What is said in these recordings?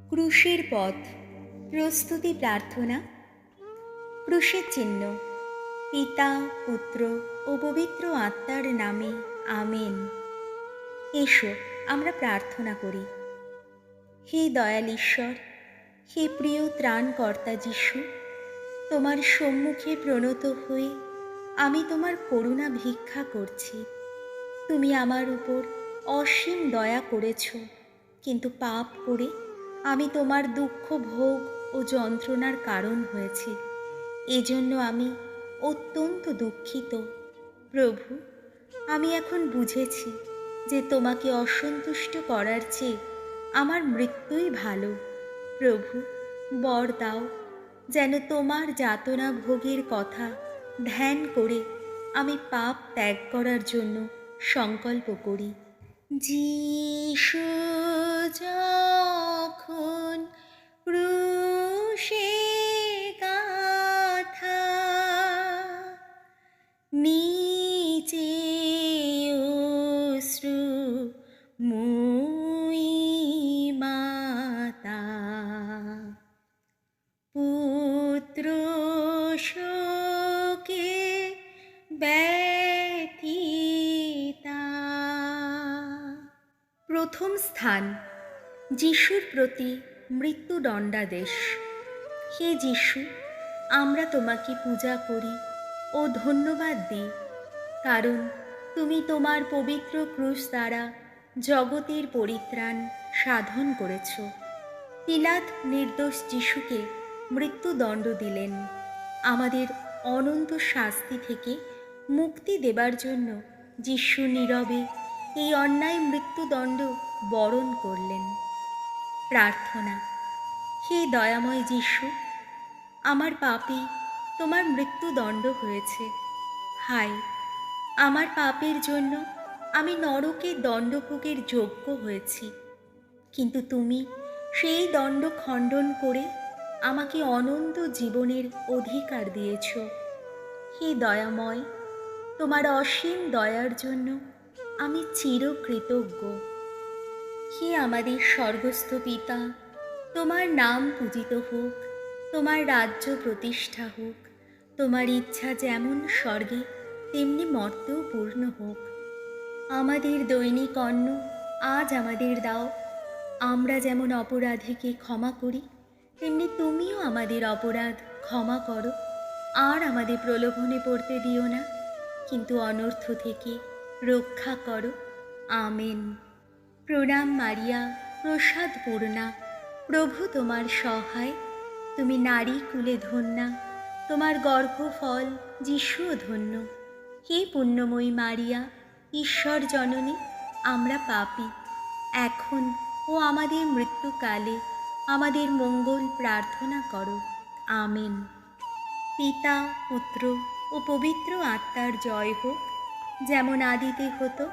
ক্রুশের পথ। প্রস্তুতি প্রার্থনা। ক্রুশের চিহ্ন। পিতা, পুত্র ও পবিত্র আত্মার নামে আমেন। এসো আমরা প্রার্থনা করি। হে দয়াল ঈশ্বর, হে প্রিয় ত্রাণকর্তা যিশু, তোমার সম্মুখে প্রণত হয়ে আমি তোমার করুণা ভিক্ষা করছি। তুমি আমার উপর অসীম দয়া করেছ, কিন্তু পাপ করে আমি তোমার দুঃখ ভোগ ও যন্ত্রণার কারণ হয়েছি। এজন্য আমি অত্যন্ত দুঃখিত। প্রভু, আমি এখন বুঝেছি যে তোমাকে অসন্তুষ্ট করার চেয়ে আমার মৃত্যুই ভালো। প্রভু, বর দাও যেন তোমার যাতনা ভোগের কথা ধ্যান করে আমি পাপ ত্যাগ করার জন্য সংকল্প করি। যিশু যখন ক্রুশে গাঁথা, নিচে অশ্রু মুই মাতা, পুত্র শোকে ব্যথিতা। প্রথম স্থান, যিশুর প্রতি মৃত্যুদণ্ডাদেশ। হে যিশু, আমরা তোমাকে পূজা করি ও ধন্যবাদ দিই, কারণ তুমি তোমার পবিত্র ক্রুশ দ্বারা জগতের পরিত্রাণ সাধন করেছ। পিলাত নির্দোষ যিশুকে মৃত্যুদণ্ড দিলেন আমাদের অনন্ত শাস্তি থেকে মুক্তি দেবার জন্য। যিশু নীরবে এই অন্যায় মৃত্যুদণ্ড বরণ করলেন। প্রার্থনা। হে দয়াময় যিশু, আমার পাপে তোমার মৃত্যুদণ্ড হয়েছে। হায়, আমার পাপের জন্য আমি নরকে দণ্ডভোগের যোগ্য হয়েছি, কিন্তু তুমি সেই দণ্ড খণ্ডন করে আমাকে অনন্ত জীবনের অধিকার দিয়েছ। হে দয়াময়, তোমার অসীম দয়ার জন্য আমি চিরকৃতজ্ঞ। হে আমাদের স্বর্গস্থ পিতা, তোমার নাম পূজিত হোক, তোমার রাজ্য প্রতিষ্ঠা হোক, তোমার ইচ্ছা যেমন স্বর্গে তেমনি মর্তেও পূর্ণ হোক। আমাদের দৈনিক অন্ন আজ আমাদের দাও। আমরা যেমন অপরাধীকে ক্ষমা করি, তেমনি তুমিও আমাদের অপরাধ ক্ষমা করো। আর আমাদের প্রলোভনে পড়তে দিও না, কিন্তু অনর্থ থেকে রক্ষা করো। আমেন। প্রণাম মারিয়া, প্রসাদ পূর্ণা, প্রভু তোমার সহায়। তুমি নারী কুলে ধন্যা, তোমার গর্ভফল যিশুও ধন্য। হে পুণ্যময়ী মারিয়া, ঈশ্বর জননী, আমরা পাপী, এখন ও আমাদের মৃত্যুকালে আমাদের মঙ্গল প্রার্থনা করো। আমেন। পিতা, পুত্র ও পবিত্র আত্মার জয় হোক, যেমন আদিতে হতো,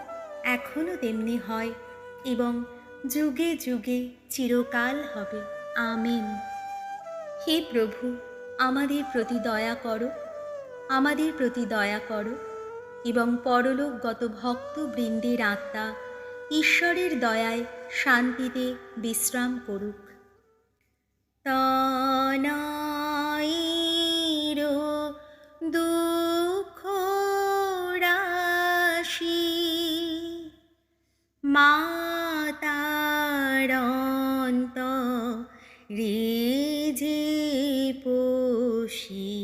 এখনও তেমনি হয় এবং যুগে যুগে চিরকাল হবে। আমেন। হে প্রভু, আমাদের প্রতি দয়া করো, আমাদের প্রতি দয়া করো এবং পরলোকগত ভক্তবৃন্দের আত্মা ঈশ্বরের দয়ায় শান্তিতে বিশ্রাম করুক। তনয়ের দুঃখ রাশি, মাতার অন্তরে পোষি,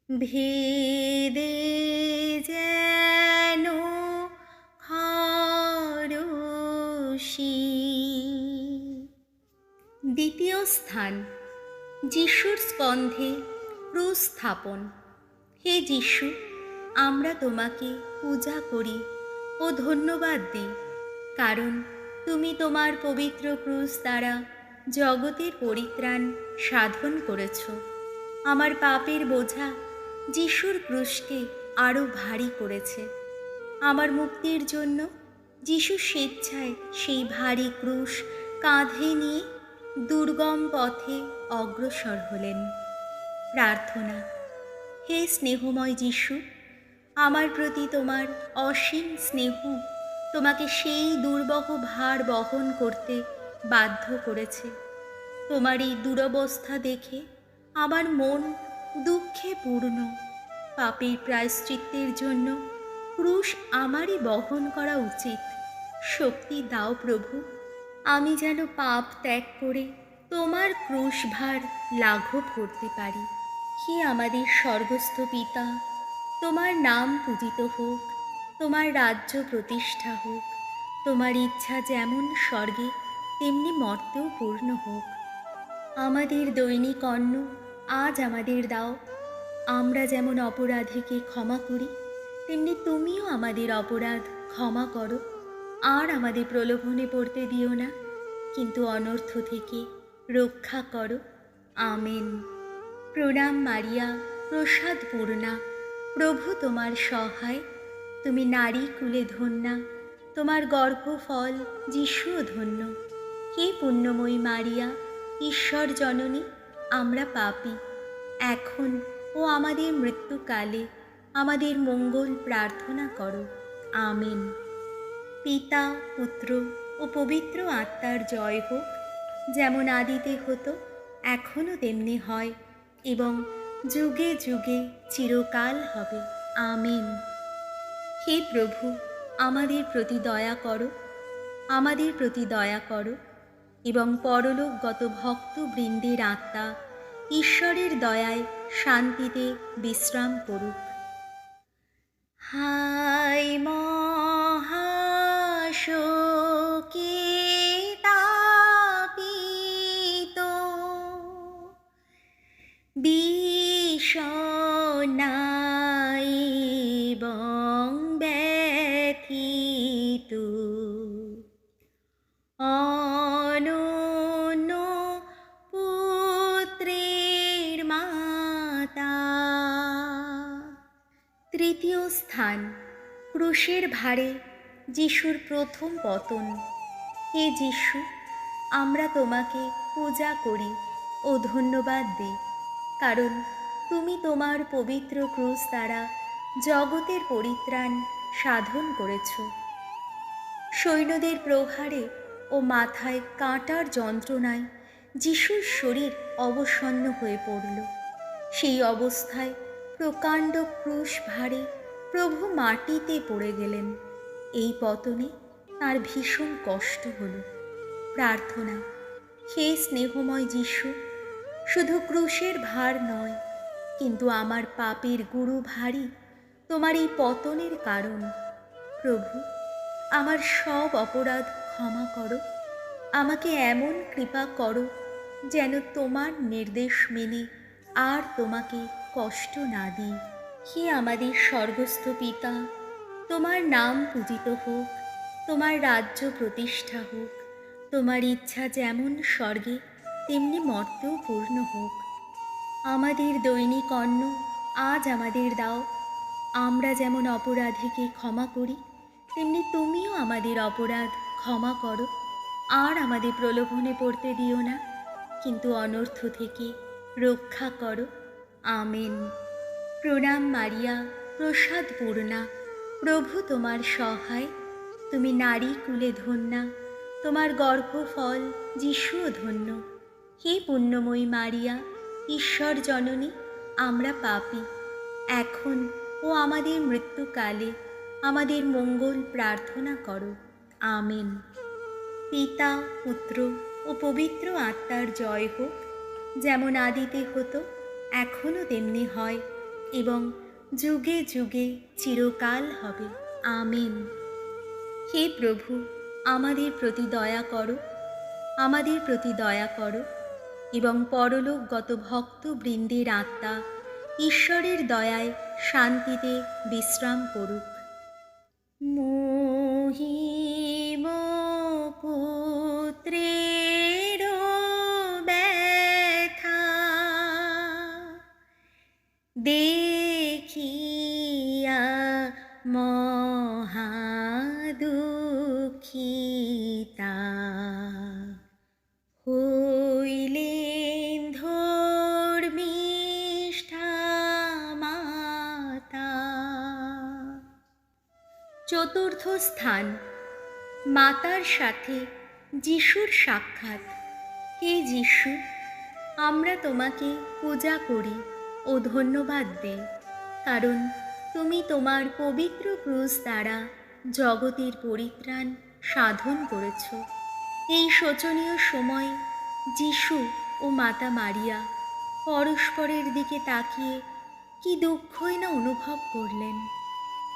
ভেদে যেন খরশি। দ্বিতীয় স্থান, যিশুর স্কন্ধে ক্রুশ স্থাপন। হে যিশু, আমরা তোমাকে পূজা করি ও ধন্যবাদ দিই, কারণ তুমি তোমার পবিত্র ক্রুশ দ্বারা জগতের পরিত্রাণ সাধন করেছ। আমার পাপের বোঝা যিশুর ক্রুশকে আরও ভারী করেছে। আমার মুক্তির জন্য যিশু স্বেচ্ছায় সেই ভারী ক্রুশ কাঁধে নিয়ে দুর্গম পথে অগ্রসর হলেন। প্রার্থনা। হে স্নেহময় যিশু, আমার প্রতি তোমার অসীম স্নেহ তোমাকে সেই দুর্বহ ভার বহন করতে বাধ্য করেছে। তোমার এই দুরবস্থা দেখে আমার মন দুঃখে পূর্ণ। পাপের প্রায়শ্চিত্তের জন্য ক্রুশ আমারই বহন করা উচিত। শক্তি দাও প্রভু, আমি যেন পাপ ত্যাগ করে তোমার ক্রুশ ভার লাঘব করতে পারি। হে আমাদের স্বর্গস্থ পিতা, তোমার নাম পূজিত হোক, তোমার রাজ্য প্রতিষ্ঠা হোক, তোমার ইচ্ছা যেমন স্বর্গে তেমনি মর্তেও পূর্ণ হোক। আমাদের দৈনিক অন্ন আজ আমাদের দাও। আমরা যেমন অপরাধীকে ক্ষমা করি, তেমনি তুমিও আমাদের অপরাধ ক্ষমা করো। আর আমাদের প্রলোভনে পড়তে দিও না, কিন্তু অনর্থ থেকে রক্ষা করো। আমেন। প্রণাম মারিয়া, প্রসাদ পূর্ণা, প্রভু তোমার সহায়। তুমি নারী কুলে ধন্যা, তোমার গর্ভফল যিশুও ধন্য। হে পুণ্যময়ী মারিয়া, ঈশ্বর জননী, আমরা পাপী, এখন ও আমাদের মৃত্যুকালে আমাদের মঙ্গল প্রার্থনা করো। আমেন। পিতা, পুত্র ও পবিত্র আত্মার জয় হোক, যেমন আদিতে হতো, এখনও তেমনি হয় এবং যুগে যুগে চিরকাল হবে। আমেন। হে প্রভু, আমাদের প্রতি দয়া করো, আমাদের প্রতি দয়া করো এবং পরলোকগত ভক্তবৃন্দের আত্মা ঈশ্বরের দয়ায় শান্তিতে বিশ্রাম করুক। হায় মহাশোকে তাপিত, বিষণ্ণায় এবং ব্যথিত, অনন্য পুত্রের মাতা। তৃতীয় স্থান, ক্রুশের ভারে যিশুর প্রথম পতন। হে যিশু, আমরা তোমাকে পূজা করি ও ধন্যবাদ দিই, কারণ তুমি তোমার পবিত্র ক্রুশ দ্বারা জগতের পরিত্রাণ সাধন করেছ। সৈন্যদের প্রহারে ও মাথায় কাঁটার যন্ত্রণায় যিশুর শরীর অবসন্ন হয়ে পড়ল। সেই অবস্থায় প্রকাণ্ড ক্রুশ ভারে প্রভু মাটিতে পড়ে গেলেন। এই পতনে তার ভীষণ কষ্ট হল। প্রার্থনা। হে স্নেহময় যিশু, শুধু ক্রুশের ভার নয়, কিন্তু আমার পাপের গুরু ভারী তোমার এই পতনের কারণ। প্রভু, আমার সব অপরাধ ক্ষমা করো। আমাকে এমন কৃপা করো যেন তোমার নির্দেশ মেনে আর তোমাকে কষ্ট না দিই। হে আমাদের স্বর্গস্থ পিতা, তোমার নাম পূজিত হোক, তোমার রাজ্য প্রতিষ্ঠা হোক, তোমার ইচ্ছা যেমন স্বর্গে তেমনি মর্তেও পূর্ণ হোক। আমাদের দৈনিক অন্ন আজ আমাদের দাও। আমরা যেমন অপরাধীকে ক্ষমা করি, তেমনি তুমিও আমাদের অপরাধ ক্ষমা করো। আর আমাদের প্রলোভনে পড়তে দিও না, কিন্তু অনর্থ থেকে রক্ষা করো। আমেন। প্রণাম মারিয়া, প্রসাদ পূর্ণা, প্রভু তোমার সহায়। তুমি নারী কুলে ধন্যা, তোমার গর্ভফল যিশুও ধন্য। হে পুণ্যময়ী মারিয়া, ঈশ্বর জননী, আমরা পাপী, এখন ও আমাদের মৃত্যুকালে আমাদের মঙ্গল প্রার্থনা করো। আমেন। পিতা, পুত্র ও পবিত্র আত্মার জয় হোক, যেমন আদিতে হতো, এখনও তেমনি হয় এবং যুগে যুগে চিরকাল হবে। আমেন। হে প্রভু, আমাদের প্রতি দয়া করো, আমাদের প্রতি দয়া করো এবং পরলোকগত ভক্তবৃন্দের আত্মা ঈশ্বরের দয়ায় শান্তিতে বিশ্রাম করুক। মহিম পুত্রের ব্যথা দেখিয়া মহাদুঃখিতা, হইলেন ধর্মিষ্ঠা মাতা। চতুর্থ স্থান, মাতার সাথে যিশুর সাক্ষাৎ। হে যিশু, আমরা তোমাকে পূজা করি ও ধন্যবাদ দেই, কারণ তুমি তোমার পবিত্র ক্রুশ দ্বারা জগতের পরিত্রাণ সাধন করেছ। এই শোচনীয় সময়ে যিশু ও মাতা মারিয়া পরস্পরের দিকে তাকিয়ে কি দুঃখই না অনুভব করলেন।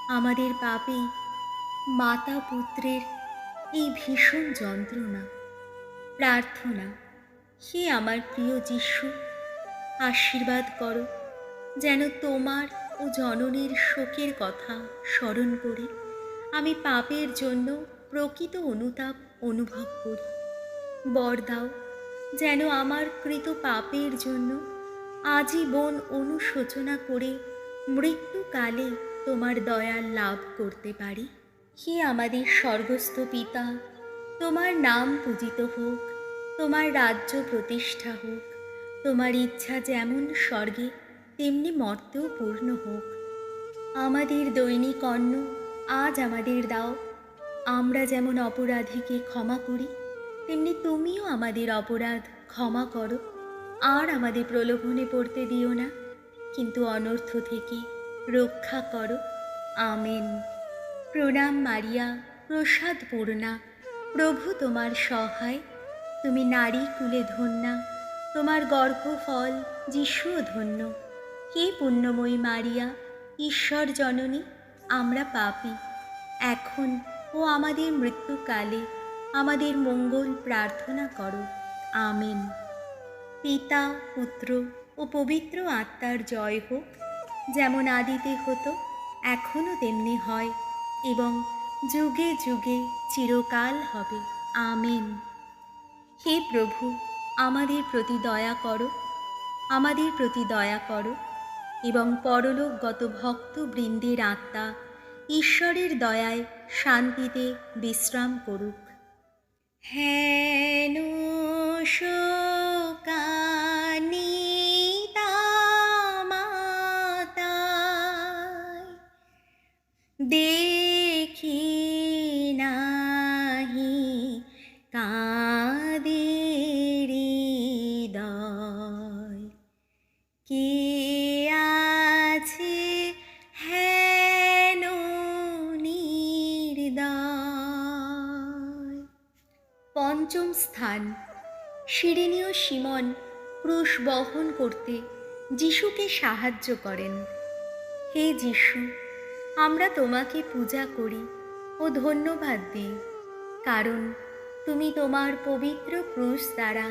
আমাদের পাপেই মাতা পুত্রের এই ভীষণ যন্ত্রণা। প্রার্থনা, হে আমার প্রিয় যিশু, আশীর্বাদ করো যেন তোমার ও জননীর শোকের কথা স্মরণ করে আমি পাপের জন্য প্রকৃত অনুতাপ অনুভব করি। বর দাও যেন আমার কৃত পাপের জন্য আজীবন অনুশোচনা করে মৃত্যুকালে তোমার দয়া লাভ করতে পারি। হে আমাদের স্বর্গস্থ পিতা, তোমার নাম পূজিত হোক, তোমার রাজ্য প্রতিষ্ঠা হোক, তোমার ইচ্ছা যেমন স্বর্গে তেমনি মর্তেও পূর্ণ হোক। আমাদের দৈনিক অন্ন আজ আমাদের দাও। আমরা যেমন অপরাধীকে ক্ষমা করি, তেমনি তুমিও আমাদের অপরাধ ক্ষমা করো। আর আমাদের প্রলোভনে পড়তে দিও না, কিন্তু অনর্থ থেকে রক্ষা করো। আমেন। প্রণাম মারিয়া, প্রসাদ পূর্ণা, প্রভু তোমার সহায়। তুমি নারী কুলে ধন্যা, তোমার গর্ভফল যিশুও ধন্য। হে পুণ্যময়ী মারিয়া, ঈশ্বর জননী, আমরা পাপী, এখন ও আমাদের মৃত্যুকালে আমাদের মঙ্গল প্রার্থনা করো। আমেন। পিতা, পুত্র ও পবিত্র আত্মার জয় হোক, যেমন আদিতে হতো, এখনও তেমনি হয় এবং যুগে যুগে চিরকাল হবে। আমেন। হে প্রভু, আমাদের প্রতি দয়া করো, আমাদের প্রতি দয়া করো এবং পরলোকগত ভক্তবৃন্দের আত্মা ঈশ্বরের দয়ায় শান্তিতে বিশ্রাম করুক। হেন শোকানিতামাতায় দেখি নাহি কাঁদে হৃদয়, কে আছে হেন নির্দয়। পঞ্চম স্থান। সিরিনীয় সিমন ক্রুশ বহন করতে যিশুকে সাহায্য করেন। হে যিশু, আমরা তোমাকে পূজা করি ও ধন্যবাদ দিই, কারণ তুমি তোমার পবিত্র ক্রুশ দ্বারা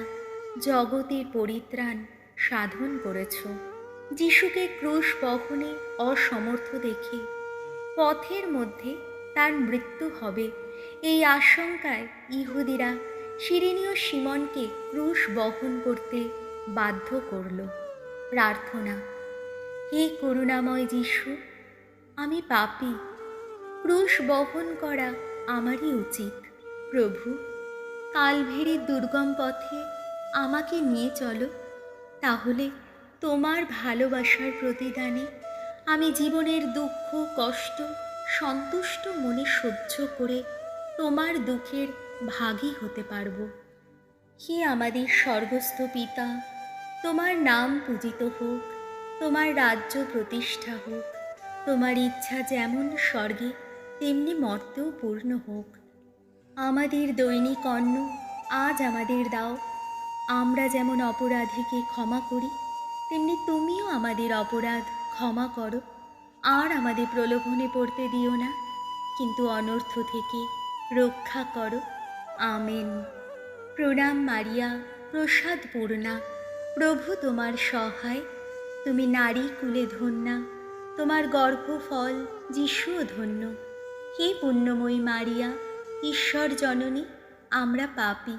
জগতের পরিত্রাণ সাধন করেছ। যিশুকে ক্রুশ বহনে অসমর্থ দেখে পথের মধ্যে তার মৃত্যু হবে এই আশঙ্কায় ইহুদিরা সিরিনীয় সিমনকে ক্রুশ বহন করতে বাধ্য করল। প্রার্থনা, হে করুণাময় যিশু, আমি পাপী, ক্রুশ বহন করা আমারই উচিত। প্রভু, কালভেরির দুর্গম পথে আমাকে নিয়ে চলো, তাহলে তোমার ভালোবাসার প্রতিদানে আমি জীবনের দুঃখ কষ্ট সন্তুষ্ট মনে সহ্য করে তোমার দুঃখের ভাগী হতে পারব। হে আমাদের স্বর্গস্থ পিতা, তোমার নাম পূজিত হোক, তোমার রাজ্য প্রতিষ্ঠা হোক, তোমার ইচ্ছা যেমন স্বর্গে তেমনি মর্তেও পূর্ণ হোক। আমাদের দৈনিক অন্ন আজ আমাদের দাও। আমরা যেমন অপরাধীকে ক্ষমা করি, তেমনি তুমিও আমাদের অপরাধ ক্ষমা করো। আর আমাদের প্রলোভনে পড়তে দিও না, কিন্তু অনর্থ থেকে রক্ষা করো। আমেন। প্রণাম মারিয়া, প্রসাদ পূর্ণা, প্রভু তোমার সহায়। তুমি নারী কুলে ধন্যা, তোমার গর্ভফল যিশুও ধন্য। হে পুণ্যময়ী মারিয়া, ঈশ্বর জননী, আমরা পাপী,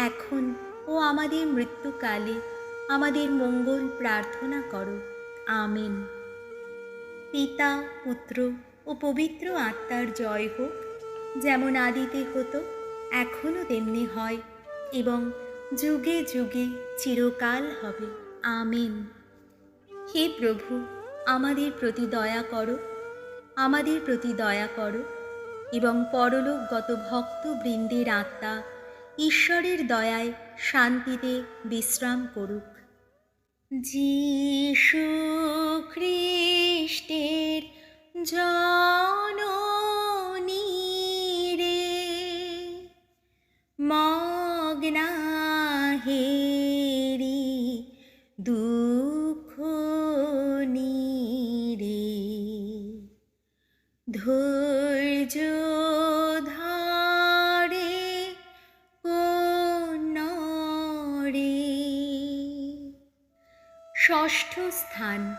এখন ও আমাদের মৃত্যুকালে আমাদের মঙ্গল প্রার্থনা করো। আমেন। পিতা, পুত্র ও পবিত্র আত্মার জয় হোক, যেমন আদিতে হতো, এখনও তেমনি হয় এবং যুগে যুগে চিরকাল হবে। আমেন। হে প্রভু, আমাদের প্রতি দয়া করো, আমাদের প্রতি দয়া করো এবং পরলোকগত ভক্তবৃন্দের আত্মা ঈশ্বরের দয়ায় শান্তিতে বিশ্রাম করুক। যীশু খ্রিস্টের জননী রে, মগ্নাহেরি দুঃখ নীরে, ধৈর্য ধরে কোন্নরে। ষষ্ঠ স্থান।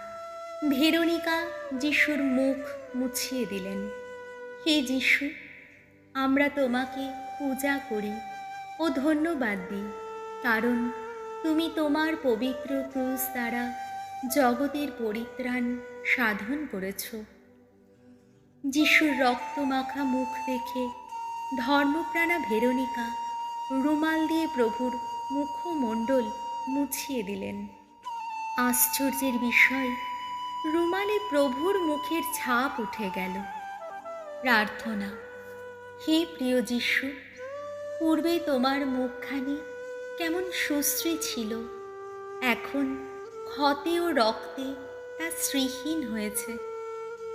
ভেরোনিকা যিশুর মুখ মুছিয়ে দিলেন। হে যিশু, আমরা তোমাকে পূজা করি ও ধন্যবাদ দিই, কারণ তুমি তোমার পবিত্র ক্রুশ দ্বারা জগতের পরিত্রাণ সাধন করেছ। যিশুর রক্তমাখা মুখ দেখে ধর্মপ্রাণা ভেরোনিকা রুমাল দিয়ে প্রভুর মুখমণ্ডল মুছিয়ে দিলেন। আশ্চর্যের বিষয়, রুমালে প্রভুর মুখের ছাপ উঠে গেল। প্রার্থনা। হে প্রিয় যিশু, পূর্বে তোমার মুখখানি কেমন সুশ্রী ছিল, এখন ক্ষতে ও রক্তে তা শ্রীহীন হয়েছে।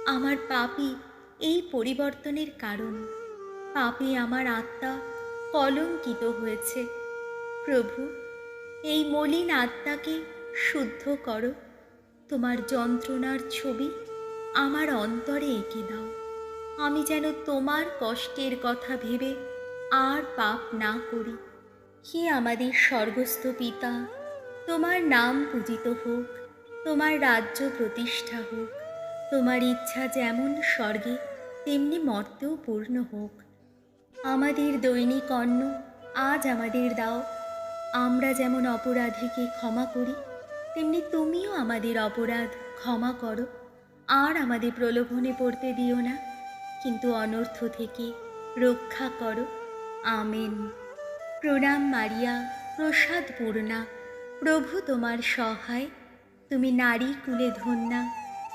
আমার পাপই এই পরিবর্তনের কারণ। পাপে আমার আত্মা কলঙ্কিত হয়েছে। প্রভু, এই মলিন আত্মাকে শুদ্ধ করো। তোমার যন্ত্রণার ছবি আমার অন্তরে এঁকে দাও। আমি যেন তোমার কষ্টের কথা ভেবে আর পাপ না করি। হে আমাদের স্বর্গস্থ পিতা, তোমার নাম পূজিত হোক, তোমার রাজ্য প্রতিষ্ঠা হোক, তোমার ইচ্ছা যেমন স্বর্গে তেমনি মর্তেও পূর্ণ হোক। আমাদের দৈনিক অন্ন আজ আমাদের দাও। আমরা যেমন অপরাধীকে ক্ষমা করি, তেমনি তুমিও আমাদের অপরাধ ক্ষমা করো। আর আমাদের প্রলোভনে পড়তে দিও না, কিন্তু অনর্থ থেকে রক্ষা করো। আমেন। প্রণাম মারিয়া, প্রসাদ পূর্ণা, প্রভু তোমার সহায়। তুমি নারী কুলে ধন্যা,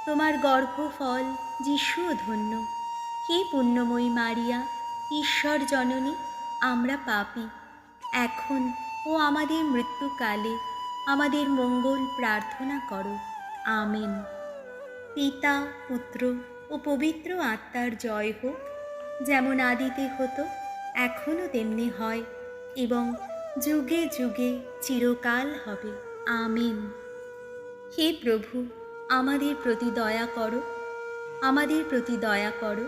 তোমার গর্ভফল যিশুও ধন্য। হে পুণ্যময়ী মারিয়া, ঈশ্বর জননী, আমরা পাপী, এখন ও আমাদের মৃত্যুকালে আমাদের মঙ্গল প্রার্থনা করো। আমেন। পিতা, পুত্র ও পবিত্র আত্মার জয় হোক, যেমন আদিতে হতো, এখনও তেমনি হয় এবং যুগে যুগে চিরকাল হবে। আমেন। হে প্রভু, আমাদের প্রতি দয়া করো, আমাদের প্রতি দয়া করো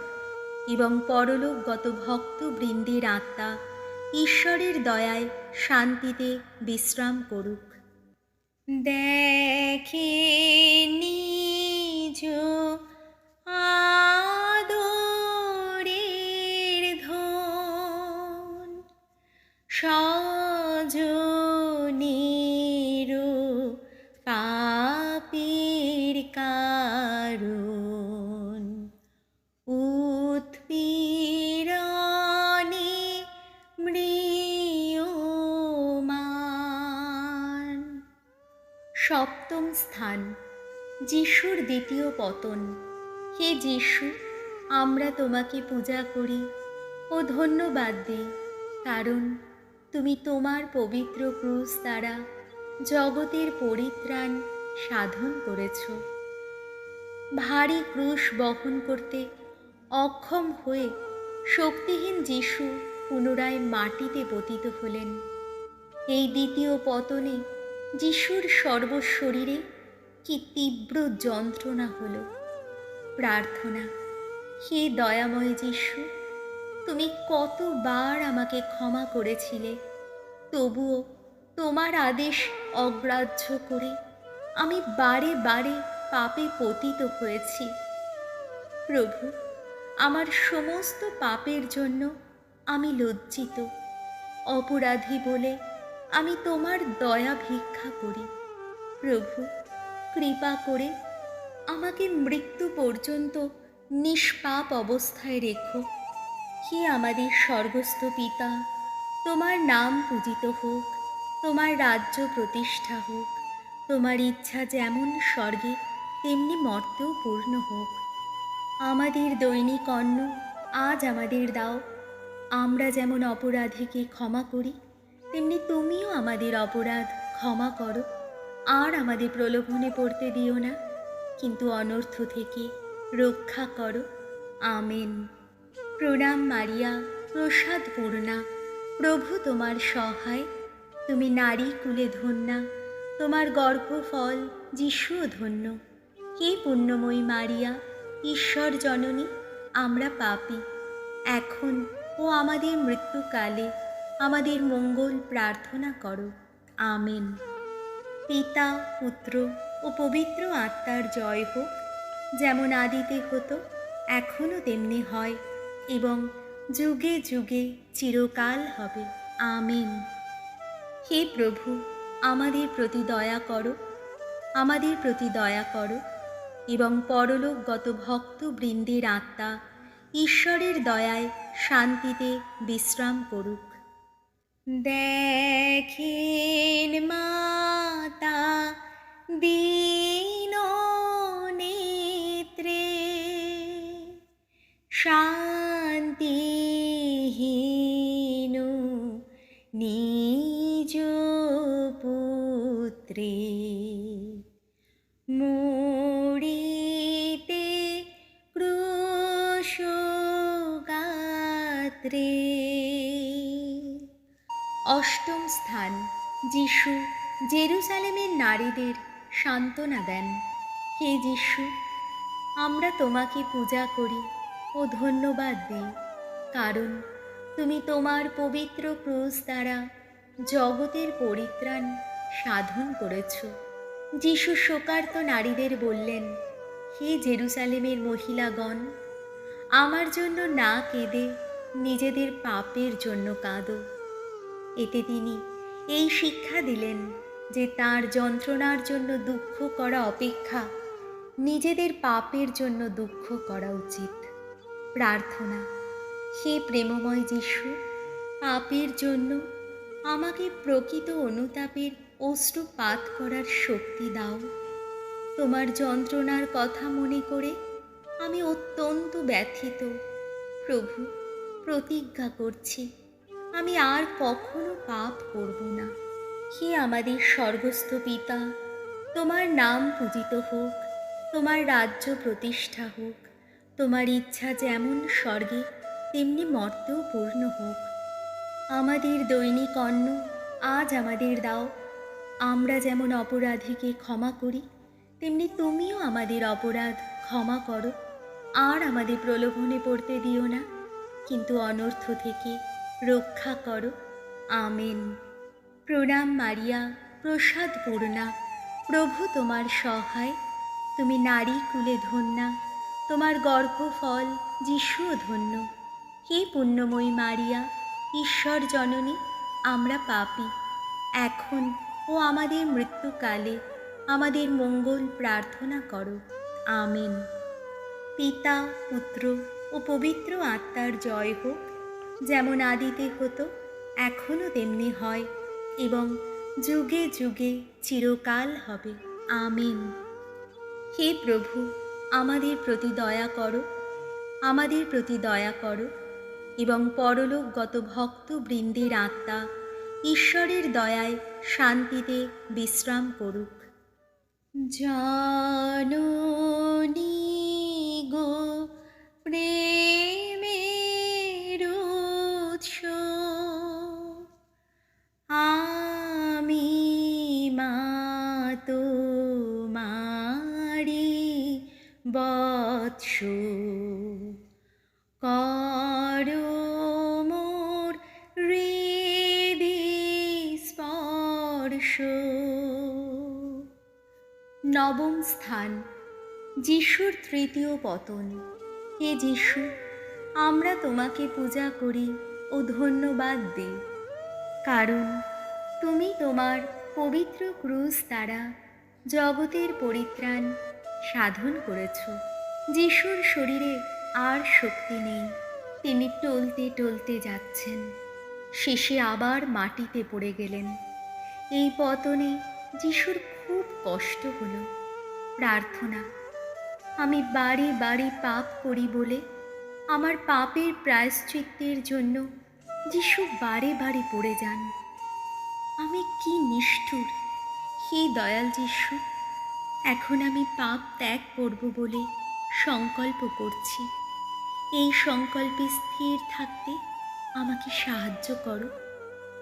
এবং পরলোকগত ভক্তবৃন্দের আত্মা ঈশ্বরের দয়ায় শান্তিতে বিশ্রাম করুক। দেখে নিজ আদরের ধন, স্বজনের পাপের কারণ, উৎপীড়নে ম্রিয়মাণ। সপ্তম স্থান। যিশুর দ্বিতীয় পতন। হে যিশু, আমরা তোমাকে পূজা করি ও ধন্যবাদ দিই, কারণ তুমি তোমার পবিত্র ক্রুশ দ্বারা জগতের পরিত্রাণ সাধন করেছ। ভারী ক্রুশ বহন করতে অক্ষম হয়ে শক্তিহীন যিশু পুনরায় মাটিতে পতিত হলেন। এই দ্বিতীয় পতনে যিশুর সর্বশরীরে কি তীব্র যন্ত্রণা হলো। প্রার্থনা। হে দয়াময় যিশু, তুমি কতবার আমাকে ক্ষমা করেছিলে, তবুও তোমার আদেশ অগ্রাহ্য করে আমি বারে বারে পাপে পতিত হয়েছি। প্রভু, আমার সমস্ত পাপের জন্য আমি লজ্জিত। অপরাধী বলে আমি তোমার দয়া ভিক্ষা করি। প্রভু, কৃপা করে আমাকে মৃত্যু পর্যন্ত নিষ্পাপ অবস্থায় রেখো। হে আমাদের স্বর্গস্থ পিতা, তোমার নাম পূজিত হোক, তোমার রাজ্য প্রতিষ্ঠা হোক, তোমার ইচ্ছা যেমন স্বর্গে তেমনি মর্তেও পূর্ণ হোক। আমাদের দৈনিক অন্ন আজ আমাদের দাও। আমরা যেমন অপরাধীকে ক্ষমা করি, তেমনি তুমিও আমাদের অপরাধ ক্ষমা করো, আর আমাদের প্রলোভনে পড়তে দিও না, কিন্তু অনর্থ থেকে রক্ষা করো। আমেন। প্রণাম মারিয়া, প্রসাদ পূর্ণা, প্রভু তোমার সহায়। তুমি নারী কুলে ধন্যা, তোমার গর্ভফল যিশুও ধন্য। হে পুণ্যময়ী মারিয়া, ঈশ্বর জননী, আমরা পাপী, এখন ও আমাদের মৃত্যুকালে আমাদের মঙ্গল প্রার্থনা করো। আমেন। পিতা, পুত্র ও পবিত্র আত্মার জয় হোক, যেমন আদিতে হতো, এখনও তেমনি হয়, এবং যুগে যুগে চিরকাল হবে। আমেন। হে প্রভু, আমাদের প্রতি দয়া করো, আমাদের প্রতি দয়া করো, এবং পরলোকগত ভক্তবৃন্দের আত্মা ঈশ্বরের দয়ায় শান্তিতে বিশ্রাম করুক। দেখেন মাতা দীন নেত্রে, শান্তিহীন নিজ পুত্রে, মরিতে ক্রুশগাত্রে। অষ্টম স্থান। যিশু জেরুজালেমের নারীদের সান্ত্বনা দেন। হে যিশু, আমরা তোমাকে পূজা করি ও ধন্যবাদ দিই, কারণ তুমি তোমার পবিত্র ক্রুশ দ্বারা জগতের পরিত্রাণ সাধন করেছ। যিশু শোকার্ত নারীদের বললেন, হে জেরুজালেমের মহিলাগণ, আমার জন্য না কেঁদে নিজেদের পাপের জন্য কাঁদো। এতে তিনি এই শিক্ষা দিলেন যে তাঁর যন্ত্রণার জন্য দুঃখ করা অপেক্ষা নিজেদের পাপের জন্য দুঃখ করা উচিত। প্রার্থনা। হে প্রেমময় যিশু, পাপের জন্য আমাকে প্রকৃত অনুতাপের অশ্রুপাত করার শক্তি দাও। তোমার যন্ত্রণার কথা মনে করে আমি অত্যন্ত ব্যথিত। প্রভু, প্রতিজ্ঞা করছি আমি আর কখনো পাপ করব না। হে আমাদের স্বর্গস্থ পিতা, তোমার নাম পূজিত হোক, তোমার রাজ্য প্রতিষ্ঠা হোক, তোমার ইচ্ছা যেমন স্বর্গে তেমনি মর্তেও পূর্ণ হোক। আমাদের দৈনিক অন্ন আজ আমাদের দাও। আমরা যেমন অপরাধীকে ক্ষমা করি, তেমনি তুমিও আমাদের অপরাধ ক্ষমা করো, আর আমাদের প্রলোভনে পড়তে দিও না, কিন্তু অনর্থ থেকে রক্ষা করো। আমেন। প্রণাম মারিয়া, প্রসাদ পূর্ণা, প্রভু তোমার সহায়। তুমি নারী কুলে ধন্যা, তোমার গর্ভফল যিশুও ধন্য। হে পুণ্যময়ী মারিয়া, ঈশ্বর জননী, আমরা পাপী, এখন ও আমাদের মৃত্যুকালে আমাদের মঙ্গল প্রার্থনা করো। আমেন। পিতা, পুত্র ও পবিত্র আত্মার জয় হোক, যেমন আদিতে হতো, এখনও তেমনি হয়, এবং যুগে যুগে চিরকাল হবে। আমেন। হে প্রভু, আমাদের প্রতি দয়া করো, আমাদের প্রতি দয়া করো, এবং পরলোকগত ভক্তবৃন্দের আত্মা ঈশ্বরের দয়ায় শান্তিতে বিশ্রাম করুক। জাননী গো প্রেমের উৎস, আমি মা তোমারি বৎস, করো মোর হৃদি স্পর্শ। নবম স্থান। যিশুর তৃতীয় পতন। হে যিশু, আমরা তোমাকে পূজা করি ও ধন্যবাদ দিই, কারণ তুমি তোমার পবিত্র ক্রুশ দ্বারা জগতের পরিত্রাণ সাধন করেছ। যিশুর শরীরে আর শক্তি নেই, তিনি টলতে টলতে যাচ্ছেন, শেষে আবার মাটিতে পড়ে গেলেন। এই পতনে যিশুর খুব কষ্ট হলো। প্রার্থনা। আমি বারে বারে পাপ করি বলে আমার পাপের প্রায়শ্চিত্তের জন্য যিশু বারে বারে পড়ে যান। আমি কি নিষ্ঠুর! হে দয়াল যিশু, এখন আমি পাপ ত্যাগ করব বলে সংকল্প করছি। এই সংকল্পে স্থির থাকতে আমাকে সাহায্য করো।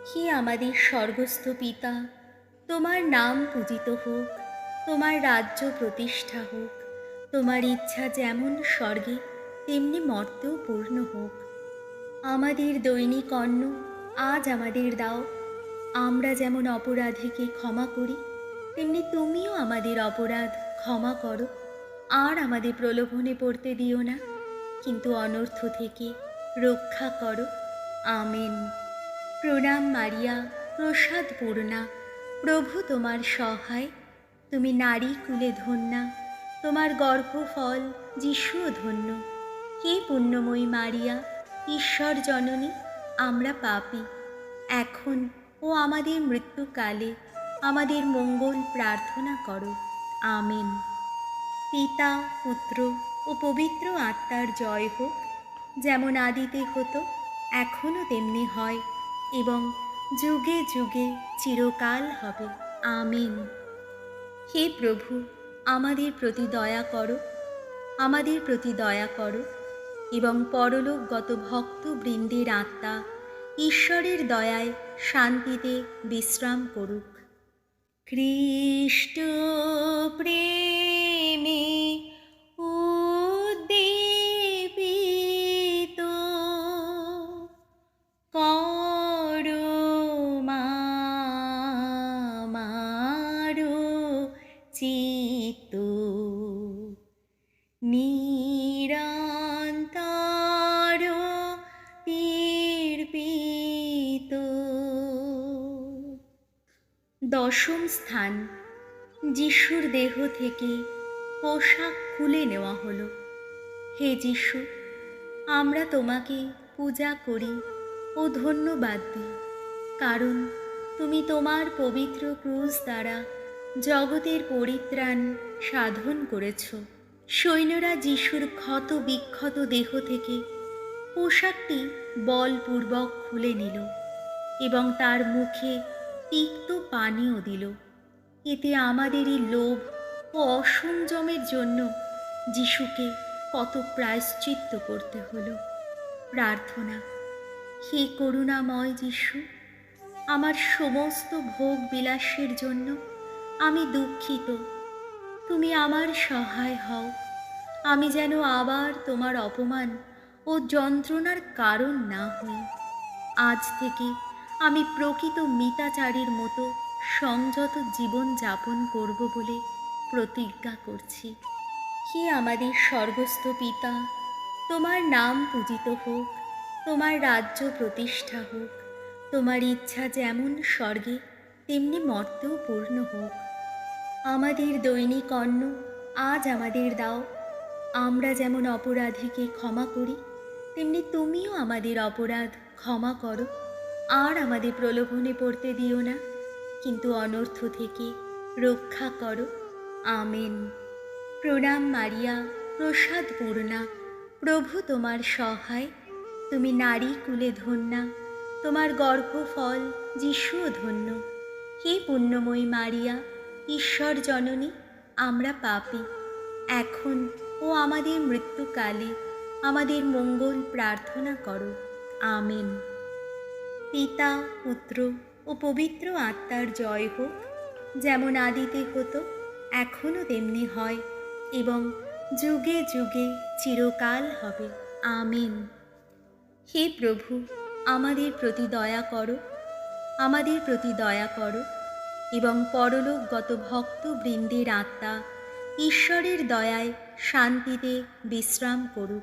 হে আমাদের স্বর্গস্থ পিতা, তোমার নাম পূজিত হোক, তোমার রাজ্য প্রতিষ্ঠা হোক, তোমার ইচ্ছা যেমন স্বর্গে তেমনি মর্তেও পূর্ণ হোক। আমাদের দৈনিক অন্ন আজ আমাদের দাও। আমরা যেমন অপরাধীকে ক্ষমা করি, তেমনি তুমিও আমাদের অপরাধ ক্ষমা করো। আর আমাদের প্রলোভনে পড়তে দিও না, কিন্তু অনর্থ থেকে রক্ষা করো। আমেন। প্রণাম মারিয়া, প্রসাদ পূর্ণা, প্রভু তোমার সহায়। তুমি নারী কুলে ধন্যা, তোমার গর্ভফল যিশুও ধন্য। হে পুণ্যময়ী মারিয়া, ঈশ্বর জননী, আমরা পাপী, এখন ও আমাদের মৃত্যুকালে আমাদের মঙ্গল প্রার্থনা করো। আমেন। পিতা, পুত্র ও পবিত্র আত্মার জয় হোক, যেমন আদিতে হতো, এখনও তেমনি হয় এবং যুগে যুগে চিরকাল হবে। আমেন। হে প্রভু, আমাদের প্রতি দয়া করো, আমাদের প্রতি দয়া করো এবং পরলোকগত ভক্তবৃন্দের আত্মা ঈশ্বরের দয়ায় শান্তিতে বিশ্রাম করুক। খ্রিস্ট প্রেমে উদ্দীপিত করো মারো চিত্ত, নিরন্তর দীর্পিত। দশম স্থান, যিশুর দেহ থেকে পোশাক খুলে নেওয়া হলো। হে যিশু, আমরা তোমাকে পূজা করি ও ধন্যবাদ দিই, কারণ তুমি তোমার পবিত্র ক্রুশ দ্বারা জগতের পরিত্রাণ সাধন করেছ। সৈন্যরা যিশুর ক্ষত বিক্ষত দেহ থেকে পোশাকটি বলপূর্বক খুলে নিল এবং তার মুখে তিক্ত পানীয় দিল। এতে আমাদেরই লোভ ও অসংযমের জন্য যিশুকে কত প্রায়শ্চিত্ত করতে হলো। প্রার্থনা। হে করুণাময় যিশু, আমার সমস্ত ভোগ বিলাসের জন্য আমি দুঃখিত। তুমি আমার সহায় হও, আমি যেন আবার তোমার অপমান ও যন্ত্রণার কারণ না হই। আজ থেকে আমি প্রকৃত মিতাচারীর মতো সংযত জীবন যাপন করব বলে প্রতিজ্ঞা করছি। হে আমাদের স্বর্গস্থ পিতা, তোমার নাম পূজিত হোক, তোমার রাজ্য প্রতিষ্ঠা হোক, তোমার ইচ্ছা যেমন স্বর্গে তেমনি মর্তেও পূর্ণ হোক। আমাদের দৈনিক অন্ন আজ আমাদের দাও। আমরা যেমন অপরাধীকে ক্ষমা করি, তেমনি তুমিও আমাদের অপরাধ ক্ষমা করো। আর আমাদের প্রলোভনে পড়তে দিও না, কিন্তু অনর্থ থেকে রক্ষা করো। আমেন। প্রণাম মারিয়া, প্রসাদ পূর্ণা, প্রভু তোমার সহায়। তুমি নারী কুলে ধন্যা, তোমার গর্ভফল যিশুও ধন্য। হে পুণ্যময়ী মারিয়া, ঈশ্বর জননী, আমরা পাপী, এখন ও আমাদের মৃত্যুকালে আমাদের মঙ্গল প্রার্থনা করো। আমেন। পিতা, পুত্র ও পবিত্র আত্মার জয় হোক, যেমন আদিতে হতো, এখনও তেমনি হয় এবং যুগে যুগে চিরকাল হবে। আমেন। হে প্রভু, আমাদের প্রতি দয়া করো, আমাদের প্রতি দয়া করো এবং পরলোকগত ভক্তবৃন্দের আত্মা ঈশ্বরের দয়ায় শান্তিতে বিশ্রাম করুক।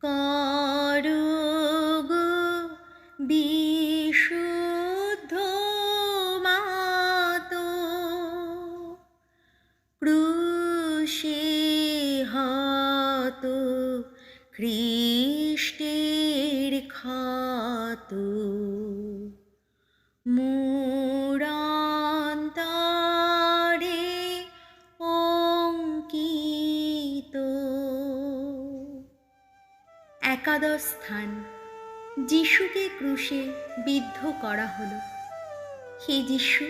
করো গো বিশুদ্ধ মাতো, ক্রুশে হত খ্রিস্টের ক্ষত, মুরান্তরে অঙ্কিত। একাদশ স্থান, যিশুকে ক্রুশে বিদ্ধ করা হলো। হে যিশু,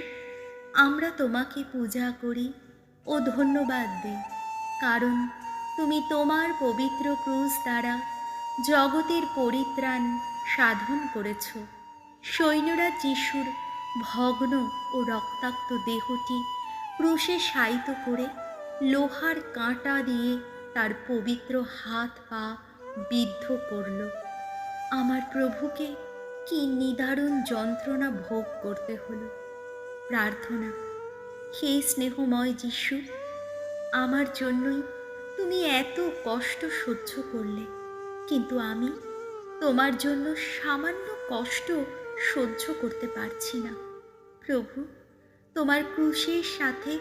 আমরা তোমাকে পূজা করি ও ধন্যবাদ দিই, কারণ তুমি তোমার পবিত্র ক্রুশ দ্বারা জগতের পরিত্রাণ সাধন করেছ। সৈন্যরাজ যিশুর ভগ্ন ও রক্তাক্ত দেহটি ক্রুশে শায়িত করে লোহার কাঁটা দিয়ে তার পবিত্র হাত পা বিদ্ধ করল। আমার প্রভুকে কি নিদারুণ যন্ত্রণা ভোগ করতে হলো। প্রার্থনা, হে স্নেহময় যিশু, আমার জন্যই তুমি এত কষ্ট সহ্য করলে, কিন্তু আমি তোমার জন্য সামান্য কষ্ট সহ্য করতে পারছি না। প্রভু, তোমার ক্রুশের সাথে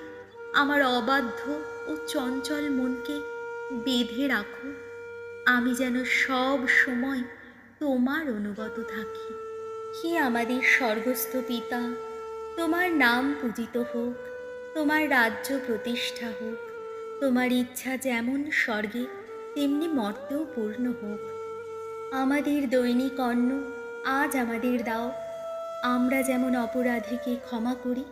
আমার অবাধ্য ও চঞ্চল মনকে বেঁধে রাখো, আমি যেন সব সময় তোমার অনুগত থাকি। হে আমাদের স্বর্গস্থ পিতা, তোমার নাম পূজিত হোক, তোমার রাজ্য প্রতিষ্ঠা হোক, তোমার ইচ্ছা যেমন স্বর্গে তেমনি মর্তেও পূর্ণ হোক। আমাদের দৈনিক অন্ন আজ আমাদের দাও। আমরা যেমন অপরাধীকে ক্ষমা করি,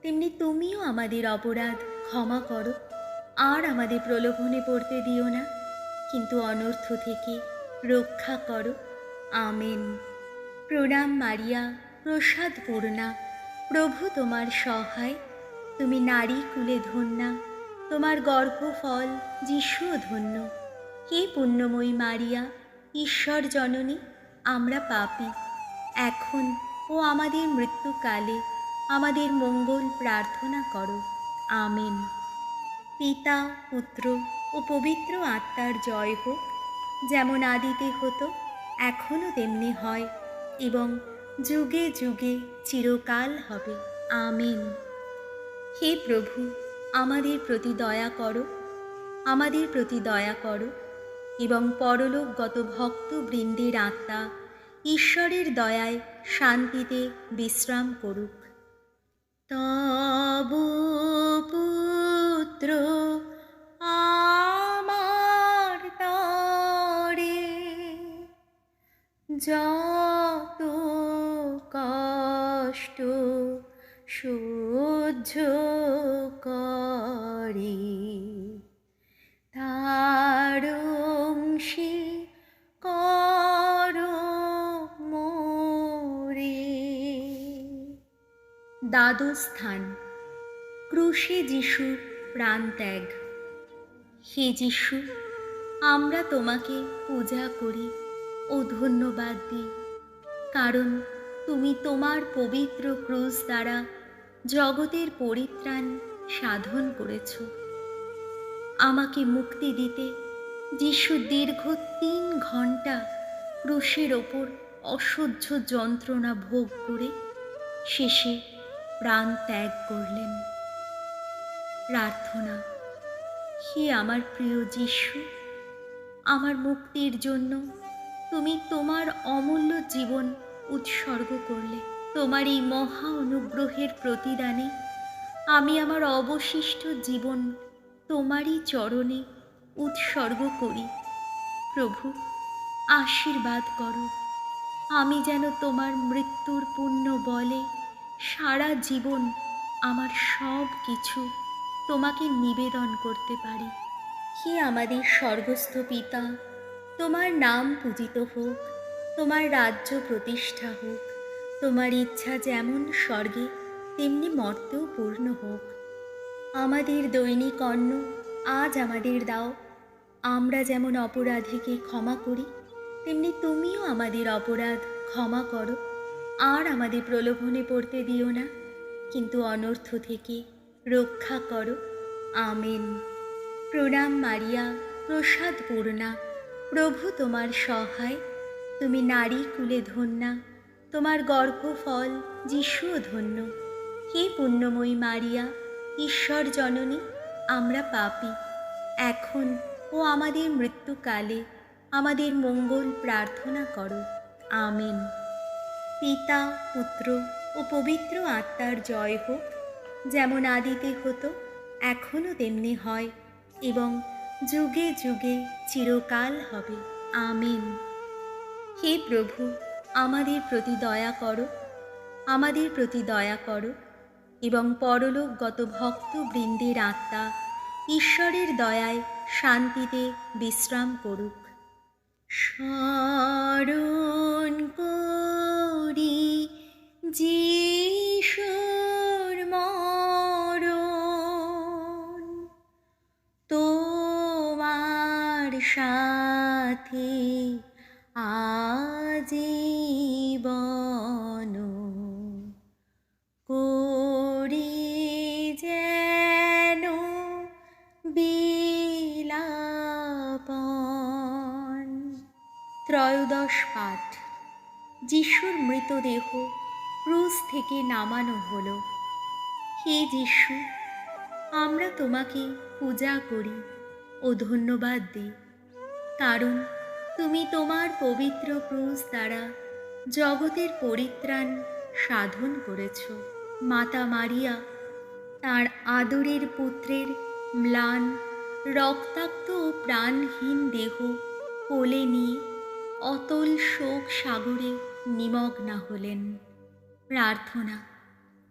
তেমনি তুমিও আমাদের অপরাধ ক্ষমা করো। আর আমাদের প্রলোভনে পড়তে দিও না, কিন্তু অনর্থ থেকে রক্ষা করো। আমেন। প্রণাম মারিয়া, প্রসাদ পূর্ণা, প্রভু তোমার সহায়। তুমি নারী কুলে ধন্যা, তোমার গর্ভফল যিশুও ধন্য। হে পুণ্যময়ী মারিয়া, ঈশ্বর জননী, আমরা পাপী, এখন ও আমাদের মৃত্যুকালে আমাদের মঙ্গল প্রার্থনা করো। আমেন। পিতা, পুত্র ও পবিত্র আত্মার জয় হোক, যেমন আদিতে হতো, এখনও তেমনি হয় এবং যুগে যুগে চিরকাল হবে। আমেন। হে প্রভু, আমাদের প্রতি দয়া করো, আমাদের প্রতি দয়া করো এবং পরলোকগত ভক্তবৃন্দের আত্মা ঈশ্বরের দয়ায় শান্তিতে বিশ্রাম করুক। তব পুত্র আমার তরে যত কষ্ট সহ্য করে, তার অংশী করো মোরে। দ্বাদশ স্থান, ক্রুশে যিশুর প্রাণত্যাগ। হে যিশু, আমরা তোমাকে পূজা করি ও ধন্যবাদ দিই, কারণ তুমি তোমার পবিত্র ক্রুশ দ্বারা জগতের পরিত্রাণ সাধন করেছ। আমাকে মুক্তি দিতে যিশু দীর্ঘ 3 ঘন্টা ক্রুশের ওপর অসহ্য যন্ত্রণা ভোগ করে শেষে প্রাণ ত্যাগ করলেন। প্রার্থনা, হে আমার প্রিয় যিশু, আমার মুক্তির জন্য তুমি তোমার অমূল্য জীবন উৎসর্গ করলে। তোমার এই মহা অনুগ্রহের প্রতিদানে আমি আমার অবশিষ্ট জীবন তোমারই চরণে উৎসর্গ করি। প্রভু, আশীর্বাদ করো, আমি যেন তোমার মৃত্যুর পুণ্য বলে সারা জীবন আমার সব কিছু তোমাকে নিবেদন করতে পারি। হে আমাদের স্বর্গস্থ পিতা, তোমার নাম পূজিত হোক, তোমার রাজ্য প্রতিষ্ঠা হোক, তোমার ইচ্ছা যেমন স্বর্গে তেমনি মর্তেও পূর্ণ হোক। আমাদের দৈনিক অন্ন আজ আমাদের দাও। আমরা যেমন অপরাধীকে ক্ষমা করি, তেমনি তুমিও আমাদের অপরাধ ক্ষমা করো। আর আমাদের প্রলোভনে পড়তে দিও না, কিন্তু অনর্থ থেকে রক্ষা করো। আমেন। প্রণাম মারিয়া, প্রসাদ পূর্ণা, প্রভু তোমার সহায়। তুমি নারী কুলে ধন্যা, তোমার গর্ভফল যিশুও ধন্য। হে পুণ্যময়ী মারিয়া, ঈশ্বর জননী, আমরা পাপী, এখন ও আমাদের মৃত্যুকালে আমাদের মঙ্গল প্রার্থনা করো। আমেন। পিতা, পুত্র ও পবিত্র আত্মার জয় হোক, যেমন আদিতে হতো, এখনও তেমনি হয় এবং যুগে যুগে চিরকাল হবে। আমেন। হে প্রভু, আমাদের প্রতি দয়া করো, আমাদের প্রতি দয়া করো এবং পরলোকগত ভক্তবৃন্দের আত্মা ঈশ্বরের দয়ায় শান্তিতে বিশ্রাম করুক। স্মরণ করি যিশুর মরণ, তোমার সাথে আজীবন করি যেন বিলাপন। ত্রয়োদশ পাঠ। যিশুর মৃতদেহ ক্রুশ থেকে নামানো হলো। হে যিশু, আমরা তোমাকে পূজা করি ও ধন্যবাদ দিই, কারণ তুমি তোমার পবিত্র ক্রুশ দ্বারা জগতের পরিত্রাণ সাধন করেছ। মাতা মারিয়া তাঁর আদরের পুত্রের ম্লান, রক্তাক্ত ও প্রাণহীন দেহ কোলে নিয়ে অতল শোক সাগরে নিমগ্না হলেন। প্রার্থনা।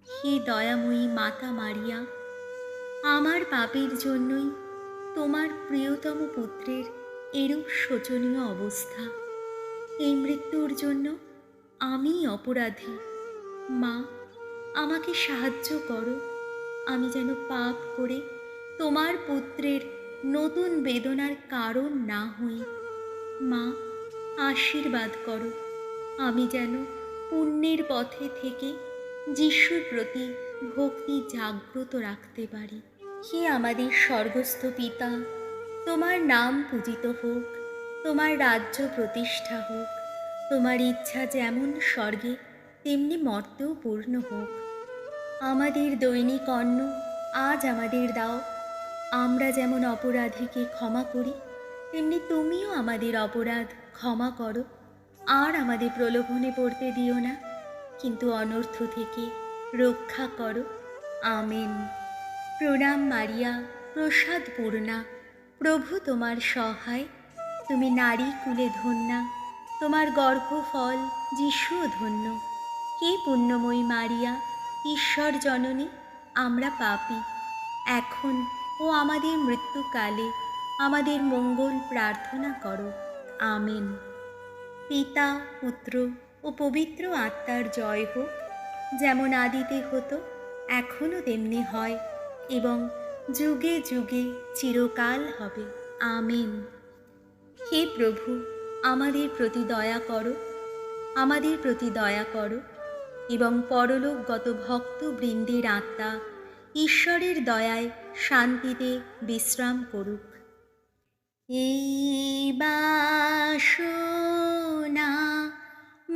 হে দয়াময়ী মাতা মারিয়া, আমার পাপের জন্যই তোমার প্রিয়তম পুত্রের এরূপ শোচনীয় অবস্থা। এই মৃত্যুর জন্য আমি অপরাধী। মা, আমাকে সাহায্য করো, আমি যেন পাপ করে তোমার পুত্রের নতুন বেদনার কারণ না হই। মা, আশীর্বাদ করো, আমি যেন পুণ্যের পথে থেকে যিশুর প্রতি ভক্তি জাগ্রত রাখতে পারি। হে আমাদের স্বর্গস্থ পিতা, তোমার নাম পূজিত হোক, তোমার রাজ্য প্রতিষ্ঠা হোক, তোমার ইচ্ছা যেমন স্বর্গে তেমনি মর্তেও পূর্ণ হোক। আমাদের দৈনিক অন্ন আজ আমাদের দাও। আমরা যেমন অপরাধীকে ক্ষমা করি, তেমনি তুমিও আমাদের অপরাধ ক্ষমা করো। আর আমাদের প্রলোভনে পড়তে দিও না, কিন্তু অনর্থ থেকে রক্ষা করো। আমেন। প্রণাম মারিয়া, প্রসাদ পূর্ণা, প্রভু তোমার সহায়। তুমি নারী কুলে ধন্যা, তোমার গর্ভফল যিশুও ধন্য। হে পুণ্যময়ী মারিয়া, ঈশ্বর জননী, আমরা পাপী, এখন ও আমাদের মৃত্যুকালে আমাদের মঙ্গল প্রার্থনা করো। আমেন। পিতা, পুত্র ও পবিত্র আত্মার জয় হোক, যেমন আদিতে হতো, এখনও তেমনি হয় এবং যুগে যুগে চিরকাল হবে। আমেন। হে প্রভু, আমাদের প্রতি দয়া করো, আমাদের প্রতি দয়া করো এবং পরলোকগত ভক্তবৃন্দের আত্মা ঈশ্বরের দয়ায় শান্তিতে বিশ্রাম করুক। এই বাসনা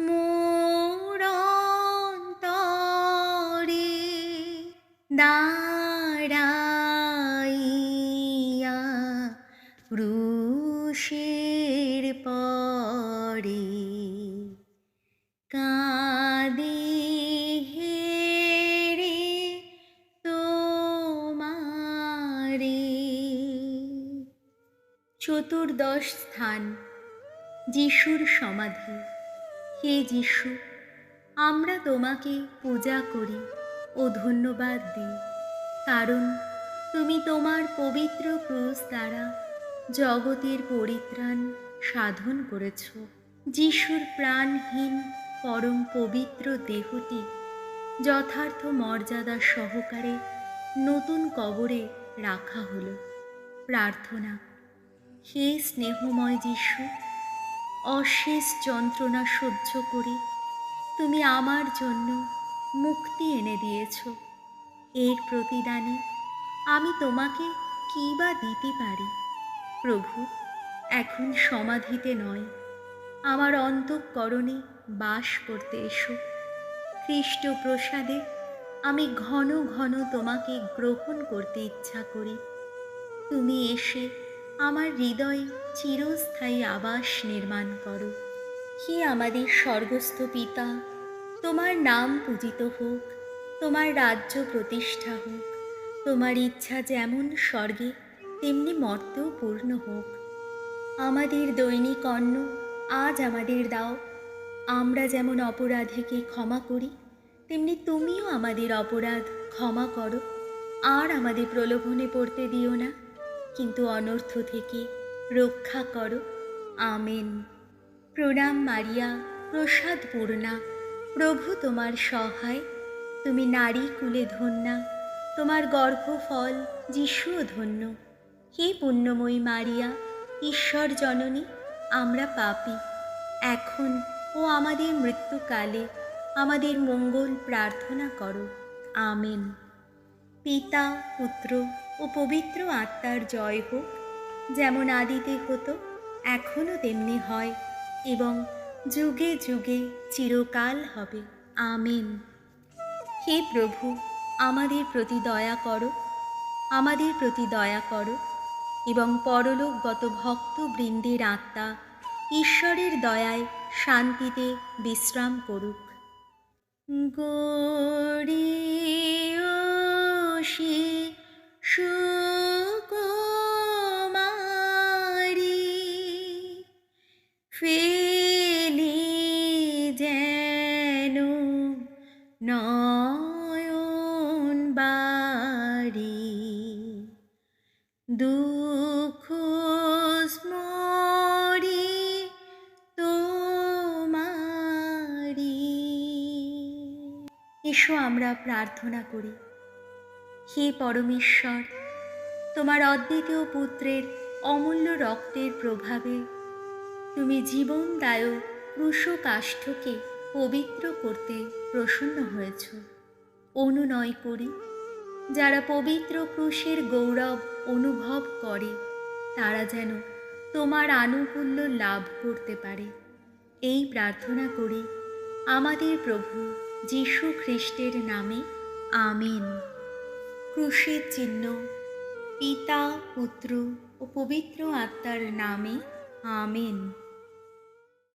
মোর অন্তরে দাঁড়াইয়া ক্রুশের পরে কাঁদে হেরে তোমারে। চতুর্দশ স্থান। যিশুর সমাধি। হে যিশু, আমরা তোমাকে পূজা করি ও ধন্যবাদ দিই, কারণ তুমি তোমার পবিত্র ক্রুশ দ্বারা জগতের পরিত্রাণ সাধন করেছ। যিশুর প্রাণহীন পরম পবিত্র দেহটি যথার্থ মর্যাদা সহকারে নতুন কবরে রাখা হলো। প্রার্থনা। হে স্নেহময় যিশু, অশেষ যন্ত্রণা সহ্য করে তুমি আমার জন্য মুক্তি এনে দিয়েছ। এর প্রতিদানে আমি তোমাকে কী বা দিতে পারি? প্রভু, এখন সমাধিতে নয়, আমার অন্তঃকরণে বাস করতে এসো। খ্রিস্ট প্রসাদে আমি ঘন ঘন তোমাকে গ্রহণ করতে ইচ্ছা করি। তুমি এসে আমার হৃদয়ে চিরস্থায়ী আবাস নির্মাণ করো। হে আমাদের স্বর্গস্থ পিতা, তোমার নাম পূজিত হোক, তোমার রাজ্য প্রতিষ্ঠা হোক, তোমার ইচ্ছা যেমন স্বর্গে তেমনি মর্তেও পূর্ণ হোক। আমাদের দৈনিক অন্ন আজ আমাদের দাও। আমরা যেমন অপরাধীকে ক্ষমা করি, তেমনি তুমিও আমাদের অপরাধ ক্ষমা করো, আর আমাদের প্রলোভনে পড়তে দিও না, কিন্তু অনর্থ থেকে রক্ষা করো। আমেন। প্রণাম মারিয়া, প্রসাদ পূর্ণা, প্রভু তোমার সহায়। তুমি নারী কুলে ধন্যা, তোমার গর্ভফল যিশুও ধন্য। হে পুণ্যময়ী মারিয়া, ঈশ্বর জননী, আমরা পাপী, এখন ও আমাদের মৃত্যুকালে আমাদের মঙ্গল প্রার্থনা করো। আমেন। পিতা, পুত্র ও পবিত্র আত্মার জয় হোক, যেমন আদিতে হতো, এখনও তেমনি হয়, এবং যুগে যুগে চিরকাল হবে। আমেন। হে প্রভু, আমাদের প্রতি দয়া করো, আমাদের প্রতি দয়া করো, এবং পরলোকগত ভক্তবৃন্দের আত্মা ঈশ্বরের দয়ায় শান্তিতে বিশ্রাম করুক। গরীয়সী সুকুমারী, ফেলি যেন নয়ন বাড়ি, দুঃখ স্মরি তোমারি। এসো আমরা প্রার্থনা করি। হে পরমেশ্বর, তোমার অদ্বিতীয় পুত্রের অমূল্য রক্তের প্রভাবে তুমি জীবনদায়ক ক্রুশকাষ্ঠকে পবিত্র করতে প্রসন্ন হয়েছ। অনুনয় করি, যারা পবিত্র ক্রুশের গৌরব অনুভব করে তারা যেন তোমার আনুকূল্য লাভ করতে পারে। এই প্রার্থনা করি আমাদের প্রভু যীশু খ্রিস্টের নামে। আমিন। ক্রুশের চিহ্ন পিতা, পুত্র ও পবিত্র আত্মার নামে। আমিন।